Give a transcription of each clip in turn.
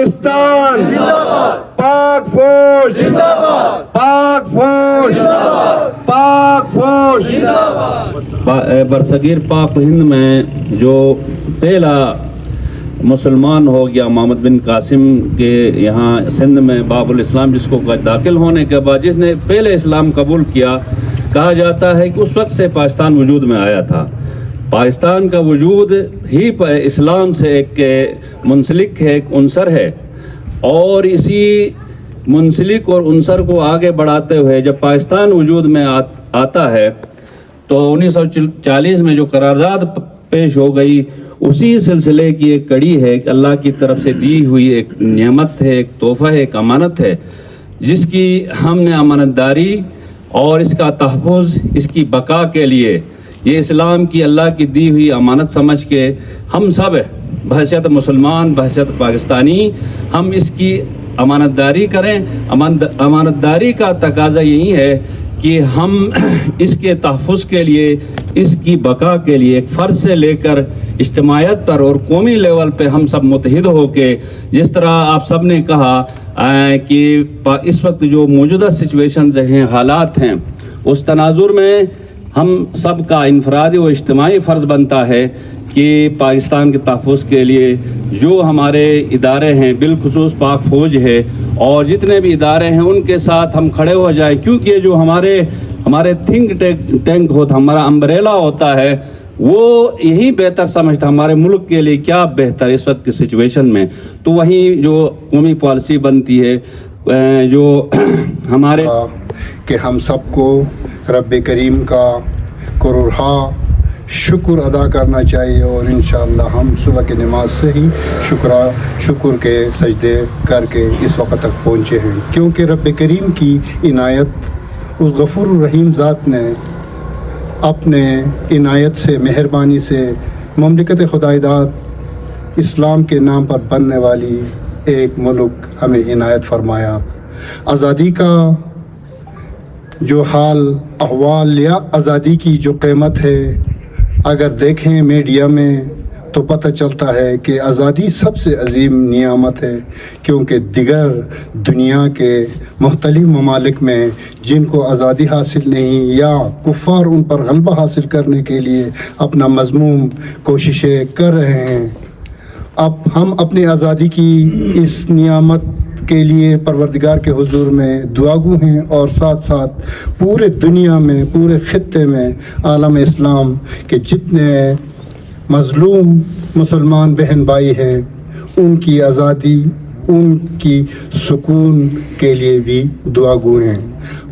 پاکستان پاک فوج پاک فوج پاک فوج. برصغیر پاک و ہند میں جو پہلا مسلمان ہو گیا محمد بن قاسم کے یہاں سندھ میں باب الاسلام جس کو داخل ہونے کے بعد جس نے پہلے اسلام قبول کیا، کہا جاتا ہے کہ اس وقت سے پاکستان وجود میں آیا تھا. پاکستان کا وجود ہی اسلام سے ایک منسلک ہے، ایک عنصر ہے، اور اسی منسلک اور عنصر کو آگے بڑھاتے ہوئے جب پاکستان وجود میں آتا ہے تو 1940 میں جو قرارداد پیش ہو گئی اسی سلسلے کی ایک کڑی ہے کہ اللہ کی طرف سے دی ہوئی ایک نعمت ہے، ایک تحفہ ہے، ایک امانت ہے، جس کی ہم نے امانت داری اور اس کا تحفظ، اس کی بقا کے لیے یہ اسلام کی اللہ کی دی ہوئی امانت سمجھ کے ہم سب بحیثیت مسلمان، بحیثیت پاکستانی ہم اس کی امانت داری کریں. امانت داری کا تقاضا یہی ہے کہ ہم اس کے تحفظ کے لیے، اس کی بقا کے لیے ایک فرد سے لے کر اجتماعیت پر اور قومی لیول پہ ہم سب متحد ہو کے، جس طرح آپ سب نے کہا کہ اس وقت جو موجودہ سچویشنز ہیں، حالات ہیں، اس تناظر میں ہم سب کا انفرادی و اجتماعی فرض بنتا ہے کہ پاکستان کے تحفظ کے لیے جو ہمارے ادارے ہیں، بالخصوص پاک فوج ہے اور جتنے بھی ادارے ہیں، ان کے ساتھ ہم کھڑے ہو جائیں، کیونکہ جو ہمارے تھنک ٹینک ہوتا، ہمارا امبریلا ہوتا ہے، وہ یہی بہتر سمجھتا ہمارے ملک کے لیے کیا بہتر اس وقت کی سچویشن میں. تو وہیں جو قومی پالیسی بنتی ہے، جو ہمارے کہ ہم سب کو رب کریم کا کروڑہا شکر ادا کرنا چاہیے، اور انشاءاللہ ہم صبح کی نماز سے ہی شکر کے سجدے کر کے اس وقت تک پہنچے ہیں، کیونکہ رب کریم کی عنایت، اس غفور الرحیم ذات نے اپنے عنایت سے، مہربانی سے مملکت خدائیداد اسلام کے نام پر بننے والی ایک ملک ہمیں عنایت فرمایا. آزادی کا جو حال احوال یا آزادی کی جو قیمت ہے، اگر دیکھیں میڈیا میں تو پتہ چلتا ہے کہ آزادی سب سے عظیم نعمت ہے، کیونکہ دیگر دنیا کے مختلف ممالک میں جن کو آزادی حاصل نہیں یا کفار ان پر غلبہ حاصل کرنے کے لیے اپنا مذموم کوششیں کر رہے ہیں، اب ہم اپنی آزادی کی اس نعمت کے لیے پروردگار کے حضور میں دعاگو ہیں، اور ساتھ ساتھ پورے دنیا میں، پورے خطے میں عالم اسلام کے جتنے مظلوم مسلمان بہن بھائی ہیں، ان کی آزادی، ان کی سکون کے لیے بھی دعاگو ہیں.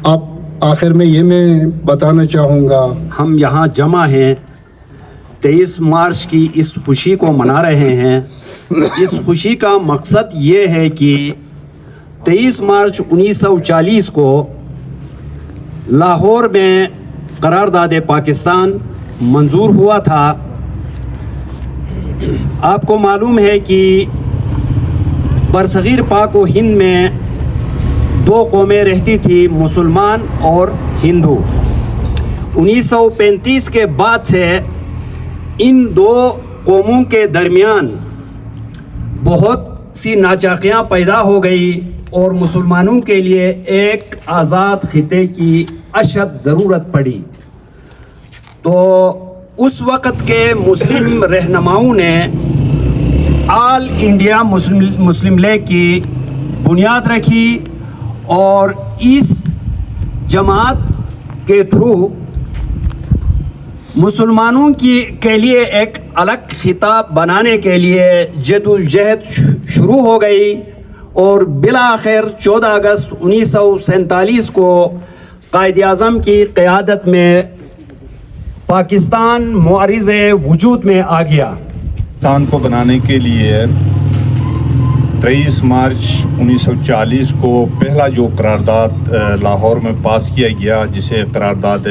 اب آخر میں یہ میں بتانا چاہوں گا، ہم یہاں جمع ہیں 23 مارچ کی اس خوشی کو منا رہے ہیں. اس خوشی کا مقصد یہ ہے کہ 23 مارچ 1940 کو لاہور میں قرارداد پاکستان منظور ہوا تھا. آپ کو معلوم ہے کہ برصغیر پاک و ہند میں 2 قومیں رہتی تھی، مسلمان اور ہندو. 1935 کے بعد سے ان 2 قوموں کے درمیان بہت سی ناچاقیاں پیدا ہو گئی اور مسلمانوں کے لیے ایک آزاد خطے کی اشد ضرورت پڑی. تو اس وقت کے مسلم رہنماؤں نے آل انڈیا مسلم لیگ کی بنیاد رکھی اور اس جماعت کے تھرو مسلمانوں کے لیے ایک الگ خطاب بنانے کے لیے جدوجہد شروع ہو گئی، اور بالآخر 14 اگست 1947 کو قائد اعظم کی قیادت میں پاکستان معرض وجود میں آ گیا. پاکستان کو بنانے کے لیے 23 مارچ 1940 کو پہلا جو قرارداد لاہور میں پاس کیا گیا، جسے قرارداد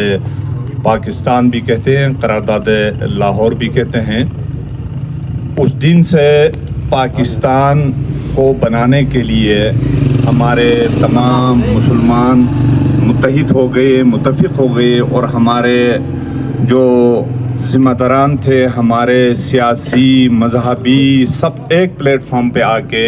پاکستان بھی کہتے ہیں، قرارداد لاہور بھی کہتے ہیں، اس دن سے پاکستان کو بنانے کے لیے ہمارے تمام مسلمان متحد ہو گئے، متفق ہو گئے، اور ہمارے جو ذمہ داران تھے، ہمارے سیاسی، مذہبی، سب ایک پلیٹ فارم پہ آ کے